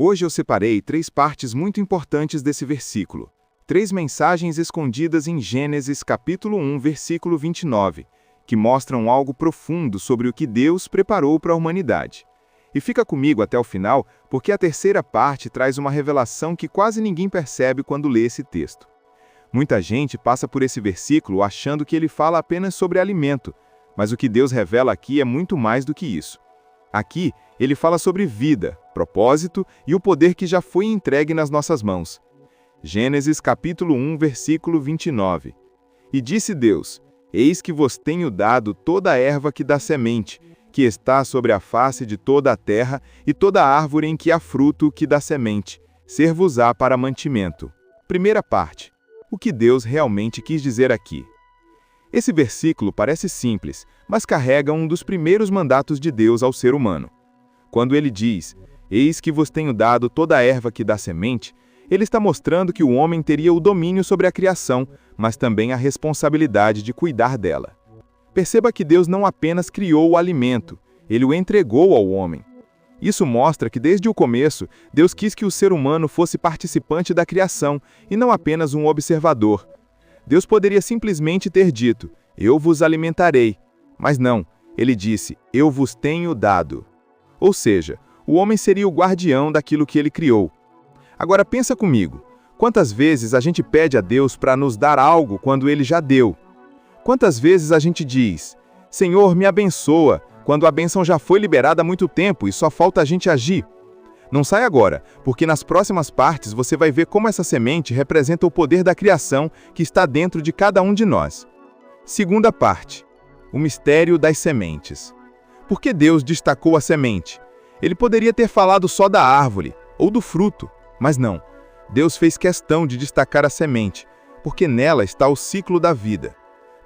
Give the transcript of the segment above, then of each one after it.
Hoje eu separei 3 partes muito importantes desse versículo. 3 mensagens escondidas em Gênesis capítulo 1, versículo 29, que mostram algo profundo sobre o que Deus preparou para a humanidade. E fica comigo até o final, porque a 3ª parte traz uma revelação que quase ninguém percebe quando lê esse texto. Muita gente passa por esse versículo achando que ele fala apenas sobre alimento, mas o que Deus revela aqui é muito mais do que isso. Aqui, ele fala sobre vida, propósito e o poder que já foi entregue nas nossas mãos. Gênesis capítulo 1, versículo 29. E disse Deus: Eis que vos tenho dado toda a erva que dá semente, que está sobre a face de toda a terra, e toda árvore em que há fruto que dá semente, ser-vos-á para mantimento. 1ª parte. O que Deus realmente quis dizer aqui? Esse versículo parece simples, mas carrega um dos primeiros mandatos de Deus ao ser humano. Quando ele diz, eis que vos tenho dado toda a erva que dá semente, ele está mostrando que o homem teria o domínio sobre a criação, mas também a responsabilidade de cuidar dela. Perceba que Deus não apenas criou o alimento, ele o entregou ao homem. Isso mostra que desde o começo, Deus quis que o ser humano fosse participante da criação e não apenas um observador. Deus poderia simplesmente ter dito, eu vos alimentarei. Mas não, ele disse, eu vos tenho dado. Ou seja, o homem seria o guardião daquilo que ele criou. Agora pensa comigo, quantas vezes a gente pede a Deus para nos dar algo quando ele já deu? Quantas vezes a gente diz, Senhor, me abençoa, quando a bênção já foi liberada há muito tempo e só falta a gente agir? Não sai agora, porque nas próximas partes você vai ver como essa semente representa o poder da criação que está dentro de cada um de nós. 2ª parte. O mistério das sementes. Por que Deus destacou a semente? Ele poderia ter falado só da árvore ou do fruto, mas não. Deus fez questão de destacar a semente, porque nela está o ciclo da vida.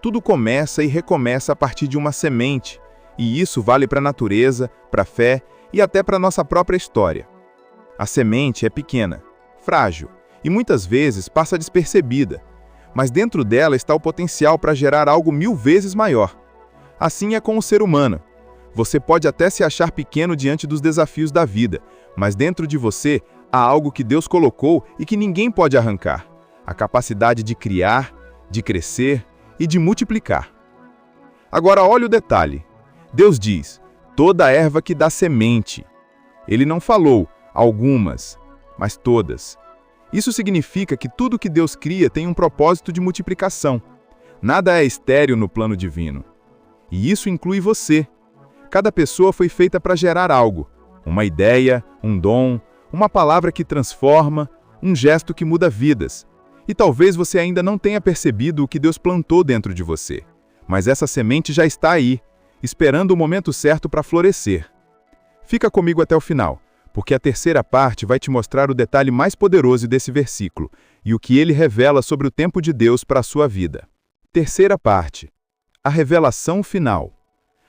Tudo começa e recomeça a partir de uma semente, e isso vale para a natureza, para a fé e até para a nossa própria história. A semente é pequena, frágil e muitas vezes passa despercebida, mas dentro dela está o potencial para gerar algo 1000 vezes maior. Assim é com o ser humano. Você pode até se achar pequeno diante dos desafios da vida, mas dentro de você há algo que Deus colocou e que ninguém pode arrancar: a capacidade de criar, de crescer e de multiplicar. Agora olha o detalhe. Deus diz, toda erva que dá semente. Ele não falou algumas, mas todas. Isso significa que tudo que Deus cria tem um propósito de multiplicação. Nada é estéril no plano divino. E isso inclui você. Cada pessoa foi feita para gerar algo. Uma ideia, um dom, uma palavra que transforma, um gesto que muda vidas. E talvez você ainda não tenha percebido o que Deus plantou dentro de você. Mas essa semente já está aí, esperando o momento certo para florescer. Fica comigo até o final, porque a 3ª parte vai te mostrar o detalhe mais poderoso desse versículo e o que ele revela sobre o tempo de Deus para a sua vida. 3ª parte. A revelação final.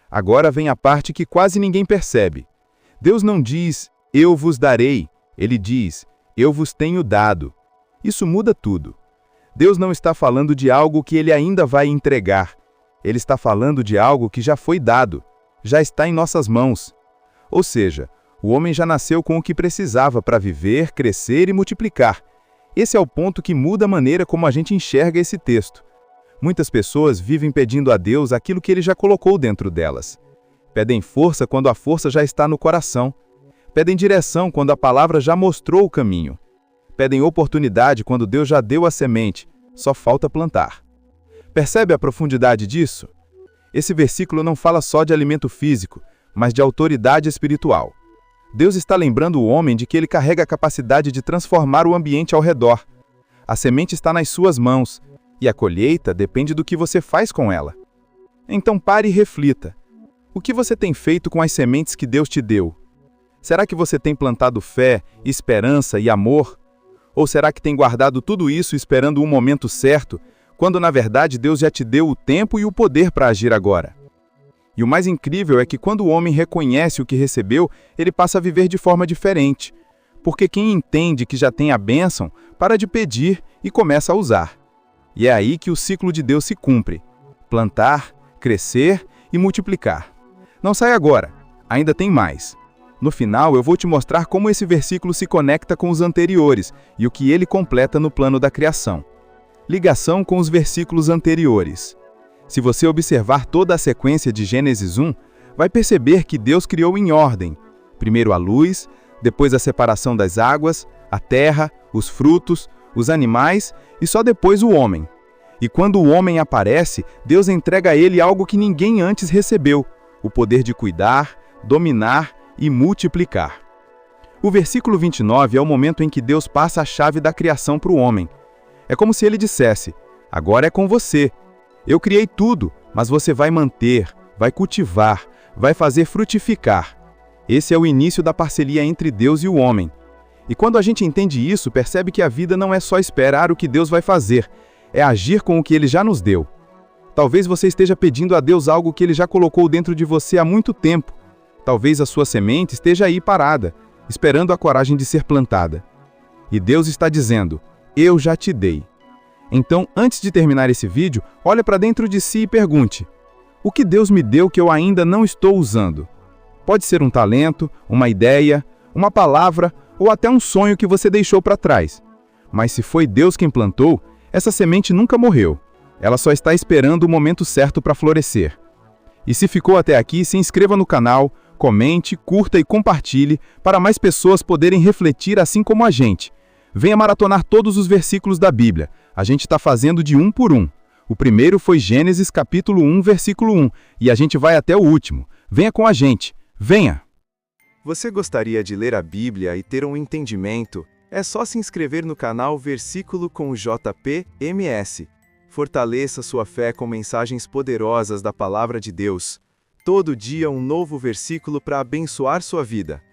Agora vem a parte que quase ninguém percebe. Deus não diz, eu vos darei. Ele diz, eu vos tenho dado. Isso muda tudo. Deus não está falando de algo que ele ainda vai entregar. Ele está falando de algo que já foi dado, já está em nossas mãos. Ou seja, o homem já nasceu com o que precisava para viver, crescer e multiplicar. Esse é o ponto que muda a maneira como a gente enxerga esse texto. Muitas pessoas vivem pedindo a Deus aquilo que ele já colocou dentro delas. Pedem força quando a força já está no coração. Pedem direção quando a palavra já mostrou o caminho. Pedem oportunidade quando Deus já deu a semente, só falta plantar. Percebe a profundidade disso? Esse versículo não fala só de alimento físico, mas de autoridade espiritual. Deus está lembrando o homem de que ele carrega a capacidade de transformar o ambiente ao redor. A semente está nas suas mãos, e a colheita depende do que você faz com ela. Então pare e reflita. O que você tem feito com as sementes que Deus te deu? Será que você tem plantado fé, esperança e amor? Ou será que tem guardado tudo isso esperando um momento certo, quando na verdade Deus já te deu o tempo e o poder para agir agora? E o mais incrível é que quando o homem reconhece o que recebeu, ele passa a viver de forma diferente. Porque quem entende que já tem a bênção, para de pedir e começa a usar. E é aí que o ciclo de Deus se cumpre. Plantar, crescer e multiplicar. Não sai agora, ainda tem mais. No final, eu vou te mostrar como esse versículo se conecta com os anteriores e o que ele completa no plano da criação. Ligação com os versículos anteriores. Se você observar toda a sequência de Gênesis 1, vai perceber que Deus criou em ordem. Primeiro a luz, depois a separação das águas, a terra, os frutos, os animais e só depois o homem. E quando o homem aparece, Deus entrega a ele algo que ninguém antes recebeu: o poder de cuidar, dominar e multiplicar. O versículo 29 é o momento em que Deus passa a chave da criação para o homem. É como se ele dissesse: agora é com você. Eu criei tudo, mas você vai manter, vai cultivar, vai fazer frutificar. Esse é o início da parceria entre Deus e o homem. E quando a gente entende isso, percebe que a vida não é só esperar o que Deus vai fazer, é agir com o que Ele já nos deu. Talvez você esteja pedindo a Deus algo que Ele já colocou dentro de você há muito tempo. Talvez a sua semente esteja aí parada, esperando a coragem de ser plantada. E Deus está dizendo: eu já te dei. Então, antes de terminar esse vídeo, olhe para dentro de si e pergunte: o que Deus me deu que eu ainda não estou usando? Pode ser um talento, uma ideia, uma palavra ou até um sonho que você deixou para trás. Mas se foi Deus quem plantou, essa semente nunca morreu. Ela só está esperando o momento certo para florescer. E se ficou até aqui, se inscreva no canal, comente, curta e compartilhe para mais pessoas poderem refletir assim como a gente. Venha maratonar todos os versículos da Bíblia. A gente está fazendo de um por um. O primeiro foi Gênesis capítulo 1, versículo 1, e a gente vai até o último. Venha com a gente. Venha! Você gostaria de ler a Bíblia e ter um entendimento? É só se inscrever no canal Versículo com o JP/MS. Fortaleça sua fé com mensagens poderosas da Palavra de Deus. Todo dia um novo versículo para abençoar sua vida.